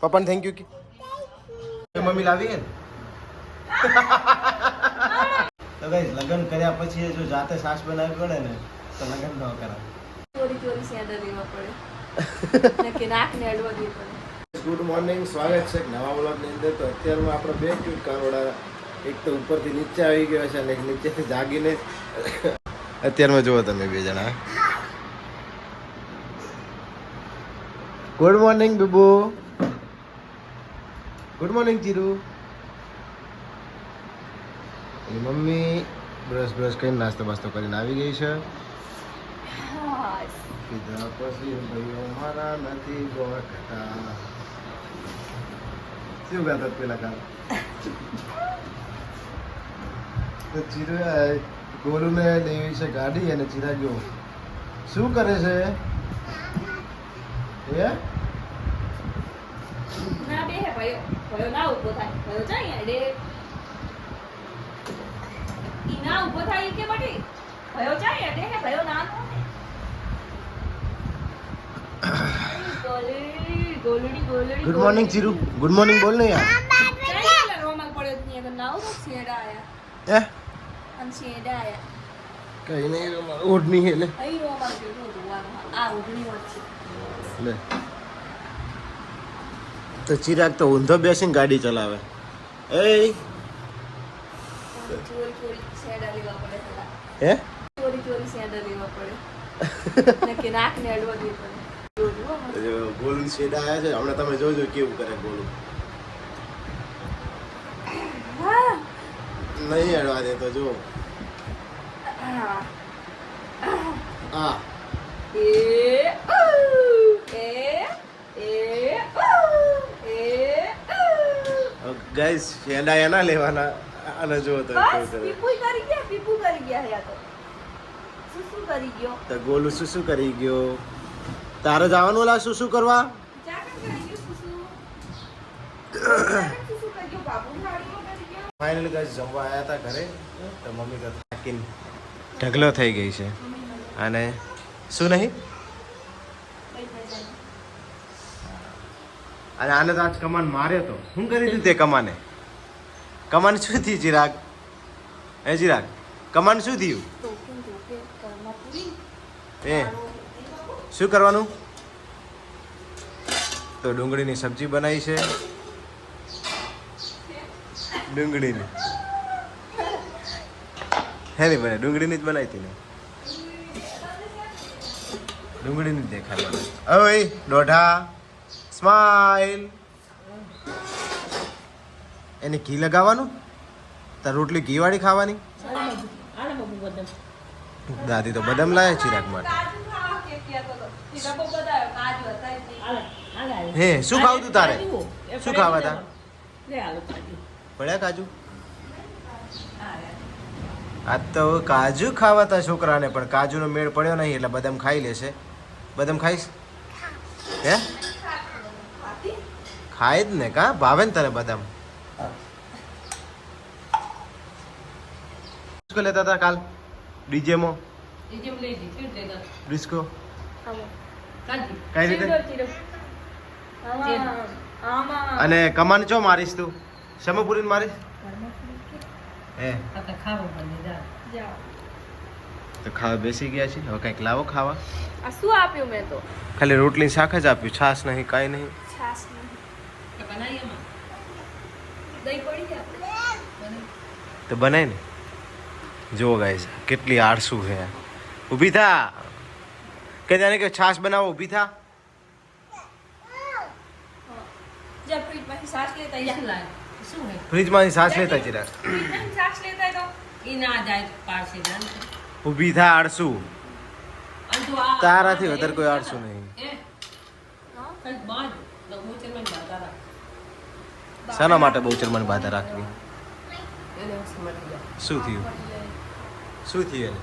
પપ્પાને thank you કે mummy લાવી ને તો ગાઈસ લગ્ન કર્યા પછી જો જાતે સાસ બનાવી પડે ને તો લગ્ન ન કરાય. ચોરી સેન્ડર લેવા પડે નકે નાકને અડવા દે પડે. ગુડ મોર્નિંગ, સ્વાગત છે નવા વ્લોગની અંદર. તો અત્યારમાં આપણે બે ક્યુટ કારોડા એક તો ઉપરથી નીચે આવી ગયો છે અને એક નીચેથી જાગીને અત્યારમાં જુઓ તમે બે જણા. Good morning Bibu. Good morning Chiru. એની મમ્મી બ્રશ કરીને નાસ્તો બાસ્તો કરીને આવી ગઈ છે. કીધા પછી ભાઈઓ મારા નથી ગોખતા. શું ગાતા પેલા કામ તો ચીરુ ગોલુને લેવી છે ગાડી અને ચિરાગ્યો શું કરે છે એ ના બે હે ભાઈઓ ભાઈઓ ના ઉભો થાય ભાઈઓ જાય ડે ઈ ના ઉભો થાય કે બટી ભાઈઓ જાય ડે હે ભાઈઓ ના ગોલડી ગુડ મોર્નિંગ ચીરુ. ગુડ મોર્નિંગ બોલ ને યાર. રોમલ પડ્યો ની અગર નાવ તો છેડા આયા હે અન છેડા આયા કઈ નહીં ઓઢની હે લે અહીં રોમલ જેવો જોવાનો આ ઉગણી વાત છે લે. તો ચિરાગ તો ઊંધો બેસીને ગાડી ચલાવે. એ ચોરી છેડા લેવા પડે હે ચોરી સેન્ડર લેવા પડે નકે નાકને અડવા દે પડે. ગોલું શેડા આવ્યા છે હમણાં. તમે જોજો કેવું કરે ગોલું. નહીં અડવા દે તો જો આ ગાઈસ શેડા એના લેવાના અને જો તો કેવું કરે. પીપુ કરી ગયા હે આ તો શું કરી ગયો તો ગોલું શું કરી ગયો. તારે જવાનું ઓલા શું કરવા. ફાઇનલી ગાઈસ જમવા આવ્યા હતા ઘરે તો મમ્મી તો થાકીને ઢગલો થઈ ગઈ છે. અને શું નહીં અને આને તો આજ કમાન મારે તો શું કરી દીધું તે કમાને. કમાન શું થયું ચિરાગ. હે ચિરાગ કમાન શું થયું એ શું કરવાનું. તો ડુંગળીની સબ્જી બનાવી છે. ડુંગળીની હે નહીં બને ડુંગળીની જ બનાવી હતી ને. ડુંગળીની જ દેખાય મને. ઓય દોઢા સ્માઈલ. એને ઘી લગાવવાનું. તાર રોટલી ઘી વાળી ખાવાની. દાદી તો બદામ લાવે ચિરાગ માટે. હે શું ખાવું તું તારે. શું ખાવા તા પડ્યા કાજુ. આજ તો કાજુ ખાવા તા છોકરાને પણ કાજુનો મેળ પડ્યો નહીં એટલે બદામ ખાઈ લેશે. બદામ ખાઈશ હે ખાય જ ને કા ભાવે ને તને બદામ. ડિસ્કો લેતા હતા કાલ ડીજેમાં. ડિસ્કો કઈ રીતે અને કમાન ચો મારીશ તું. સમપુરી મારીશ હે તો ખાવા બેસી ગયા છે. હવે કંઈક લાવો ખાવા. આ શું આપ્યું મેં તો ખાલી રોટલી શાક જ આપ્યું. છાશ નહીં કાંઈ નહીં. છાસ નહીં દહીં પડી ગયા તો બનાય ને. જુઓ ગાઈસ કેટલી આળસુ છે. ઊભી થા કે જાણે કે છાશ બનાવો. ઊભી થા. ફ્રીજમાંથી છાશ લેતા ચિરાગ. ઊભી થા આળસુ. તારાથી વધારે કોઈ આળસુ નહીં. શાના માટે બહુ ચરમાની બાધા રાખવી. શું થયું શું થયું એને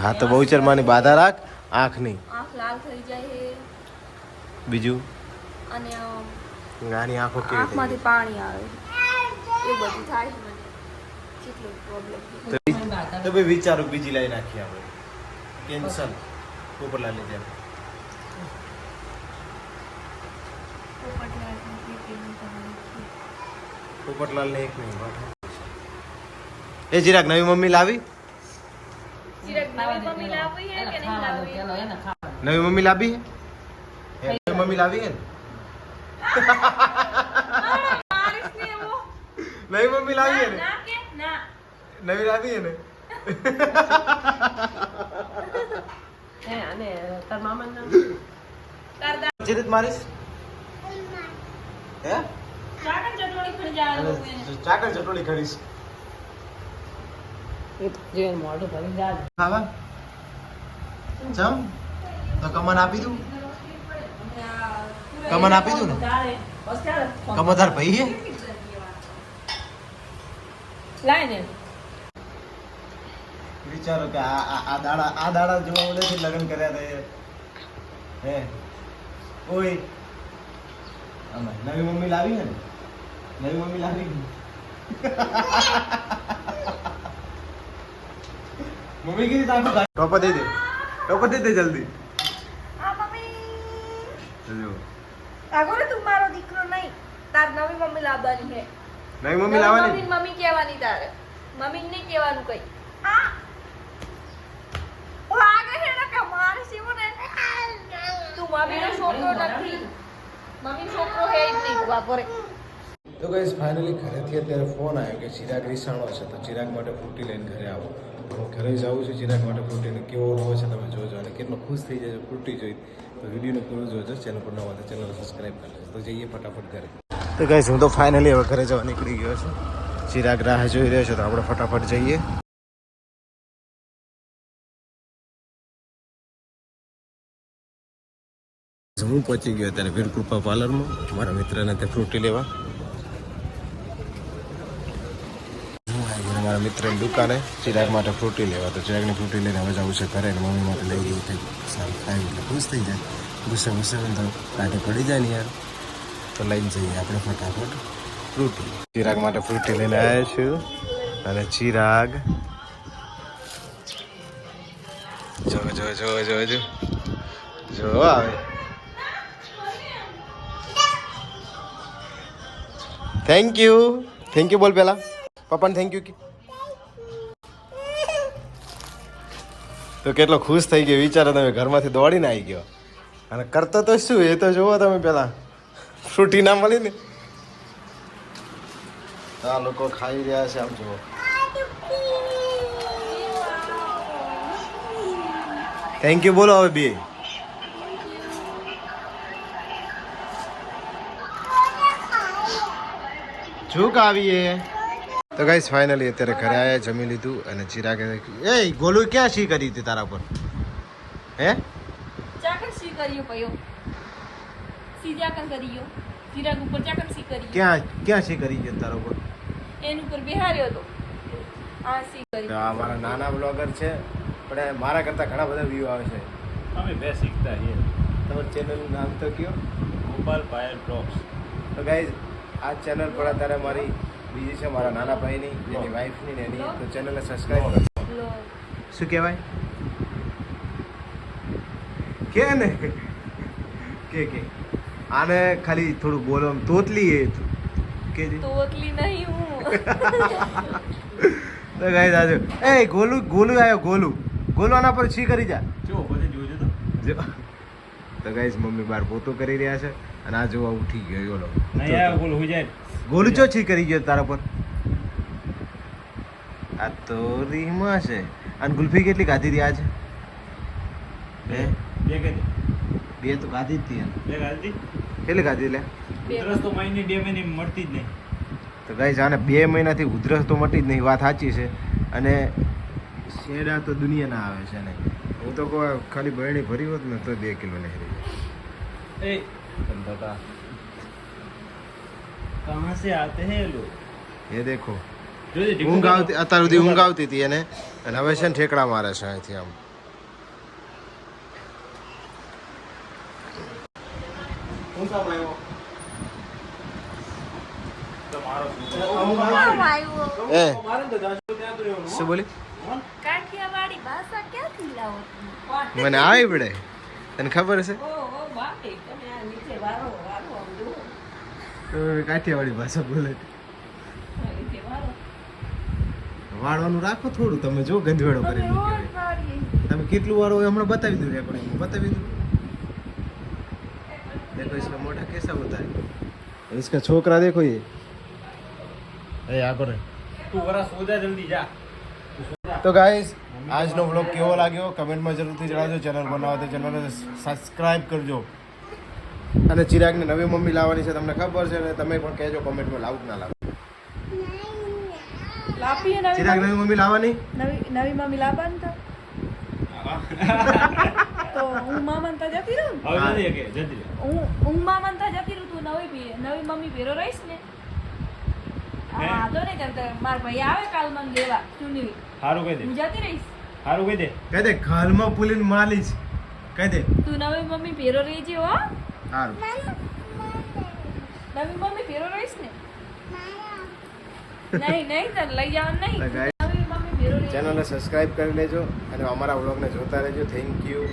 હા તો બહુ ચરમાની બાધા રાખ. આંખની આંખ લાલ થઈ જાય બીજું અને નાની આંખો કેવી આંખમાંથી પાણી આવે એ બધું થાય છે મને કેટલો પ્રોબ્લેમ તો ભાઈ વિચારો બીજી લાઈ નાખીએ આપણે. કેન્સલ પોપટલાલ ની જેમ. પોપટલાલ ને એક નહીં વાત. એ ચિરાગ નવી મમ્મી લાવી? ચિરાગ નવી મમ્મી લાવી હે કે નહીં લાવી? નવી મમ્મી લાવી હે? નવી મમ્મી લાવી હે ને? મારીશ ને એવો. નવી મમ્મી લાવી હે ને? ના કે ના. નવી લાવી હે ને? અને તાર મામા નામ તાર દા જીત મારીશ હે? ચાકર ચટોળી ખણી જવાનું એને. ચાકર ચટોળી ખરીશ જેન મોઢું ભરી જાય ખાવા ચમ તો કમન આપી દઉં. કમન આપી દઉં ને? તારે બસ ક્યારે કમદાર ભાઈ હે? લાય ને વિચારો કે આ દાડા જોવા નથી લગ્ન કર્યા હતા હે ઓય અમે નવી મમ્મી લાવી ને? નવી મમ્મી લાવી મમ્મી કીધી તાકો ટોપા દે જલ્દી. આ મમ્મી જો આગળ તું મારો દીકરો નહીં. તાર નવી મમ્મી લાવવાની છે. નવી મમ્મી લાવવાની? મમ્મી મમ્મી કહેવાની તારે. મમ્મી નહીં કહેવાનું કઈ. આ ઓ આગળ હે ને કે મારે સીવને તું મમ્મીનો છોકરો નથી. મમ્મી છોકરો હે જ નહીં વાપરે. તો ગાઈસ ફાઇનલી ઘરેથી અત્યારે ફોન આવ્યો કે ચિરાગ રીસાણો છે તો ચિરાગ માટે ફ્રૂટી લઈને ઘરે આવો. હું ઘરે જાઉં છું ચિરાગ માટે ફ્રૂટીને કેવો હોય છે તમે જોજો અને કેટલો ખુશ થઈ જાય ફ્રૂટી જોઈ તો વિડીયોને પૂરો જોજો. ચેનલ પર ન હોય તો ચેનલ સબસ્ક્રાઈબ કરી લેજો. તો જઈએ ફટાફટ ઘરે. તો ગાઈસ હું તો ફાઇનલી હવે ઘરે જવા નીકળી ગયો છું. ચિરાગ રાહ જોઈ રહ્યો છે તો આપણે ફટાફટ જઈએ. હું પહોંચી ગયો અત્યારે વીરકૃપા પાર્લરમાં મારા મિત્રને તે ફ્રૂટી લેવા. હું આવી ગયો મારા મિત્રની દુકાને ચિરાગ માટે ફ્રૂટી લેવા. તો ચિરાગની ફ્રૂટી લઈને હવે જવું છે ઘરે અને મમ્મી માટે લઈ ગયું થઈ સારું ખાય એટલે ખુશ થઈ જાય. ગુસ્સે તો કાંઠે પડી જાય ને યાર. તો લઈને જઈએ આપણે ફટાફટ ફ્રૂટી. ચિરાગ માટે ફ્રૂટી લઈને આવ્યા છું અને ચિરાગ જો આવે. થેન્ક યુ બોલ પેલા પપ્પાને થેન્ક યુ. તો કેટલો ખુશ થઈ ગયો વિચારો તમે. ઘરમાંથી દોડીને આવી ગયો અને કરતો તો શું એ તો જોવો તમે. પેલા ફ્રૂટી ના મળી ને આ લોકો ખાઈ રહ્યા છે આમ જુઓ. થેન્ક યુ બોલો હવે બે. ઝૂક આવીએ. તો ગાઈસ ફાઇનલી અત્યારે ઘરે આવ્યા જમી લીધું અને ચિરાગે એ ગોલું ક્યાં શી કરી હતી તારા પર હે? ચાકર સી કર્યું પયો. સીજાકર કર્યો. ચિરાગ ઉપર ચાકર સી કરી. ક્યાં શી કરી ગયો તારા પર? એન ઉપર બેહાર્યો તો. આ સી કરી. તો આ મારા નાના બ્લોગર છે પણ મારા કરતા ઘણા બધા વ્યૂ આવે છે. અમે બે શીખતા છીએ તમારું ચેનલનું નામ તો કયો? ગોપાલ પાયલ બ્લોગ્સ. તો ગાઈઝ આ ચેનલ પર અત્યારે મારી બીજી છે મારા નાના ભાઈની જેની વાઈફની ને એની. તો ચેનલને સબસ્ક્રાઈબ કરો. શું કહેવાય કે ને કે આને ખાલી થોડું બોલો આમ તોતલી એ કે તોતલી નહીં હું. તો ગાઈઝ આજો એ ગોલું આવ્યો ગોલું આના પર છી કરી જા. જો બધે જોજો તો તો ગાઈઝ મમ્મી બહાર પોતું કરી રહ્યા છે અને આ જોવા ઉઠી ગયો ઓલો. નહીં આવ્યો બોલ હોઈ જાય. ગોલું ચો છી કરી ગયો તારા પર? આ તો રીમાં છે. અને ગુલ્ફી કેટલી ખાધી હતી આજ? બે તો ખાધી જ હતી. કેટલી ખાધી લે? ઉધરસ તો મહિને 2 મહિને મળતી જ નહીં. તો ગાઈઝ આને 2 મહિનાથી ઉધરસ તો મટી જ નહીં. વાત સાચી છે. અને શેડા તો દુનિયાના આવે છે ને હું તો કહું ખાલી બરણી ભરી હોત ને તો 2 કિલો નહીં. એ બતા કહાં સે આતે હે લોગ? એ દેખો જોજે ઊંઘ આવતી અત્યાર સુધી ઊંઘ આવતી હતી એને અને હવે છે ને ઠેકડા મારે છે અહીંથી આમ. હું કામ આવ્યો? તમારો એ શું બોલી? કાઠિયાવાડી ભાષા ક્યાં ક્યાંથી લાવો તમે? મને આવી પડે તને ખબર હશે ઓહો બાપી તમે આ નીચે વારો વારો આમ જુઓ કાઠિયાવાડી ભાષા બોલે આ નીચે વારો વાળવાનું રાખો થોડું તમે જો ગંધવેડો અમે કરી રોજ મૂકે. વાળીએ. તમે કેટલું વાળો હોય હમણાં બતાવી દઉં રેકોર્ડિંગ બતાવી દઉં देखो इसका मोटा कैसा होता है इसका छोकरा देखो ये आगो रे તું વરા સોજા જલ્દી જા તો ગાઈસ આજનો વ્લોગ કેવો લાગ્યો કમેન્ટમાં જરૂરથી જણાવજો ચેનલ બનાવો તો ચેનલને સબસ્ક્રાઇબ કરજો અને ચિરાગને નવી મમ્મી લાવવાની છે તમને ખબર છે અને તમે પણ કહેજો કમેન્ટમાં લાવું કે ના લાવું લાપીએ ચિરાગ નવી મમ્મી લાવવાની નવી મમ્મી લાવવાની તો તો હું મામાને ત્યાં જતી રહું હવે જલ્દી કે જલ્દી હું મામાને ત્યાં જતી રહું તું નવી મમ્મી ભેરો રહીશ ને હે? હા તો નહીં કરતા મારા ભાઈ આવે કાલ મને લેવા ચુનવી સારું કહી દે હું જતી રહીશ સારું કહી દે કહી દે ઘરમાં પુલીન માલીશ કહી દે તું નવી મમ્મી ભેરો રહેજે હો સારું નવી મમ્મી ભેરો રહીશ ને નહીં તને લઈ જવાનું નહીં તો guys, નવી મમ્મી ભેરો રહેજે ચેનલને સબસ્ક્રાઇબ કરી લેજો અને અમારા વ્લોગને જોતા રહેજો થેન્ક યુ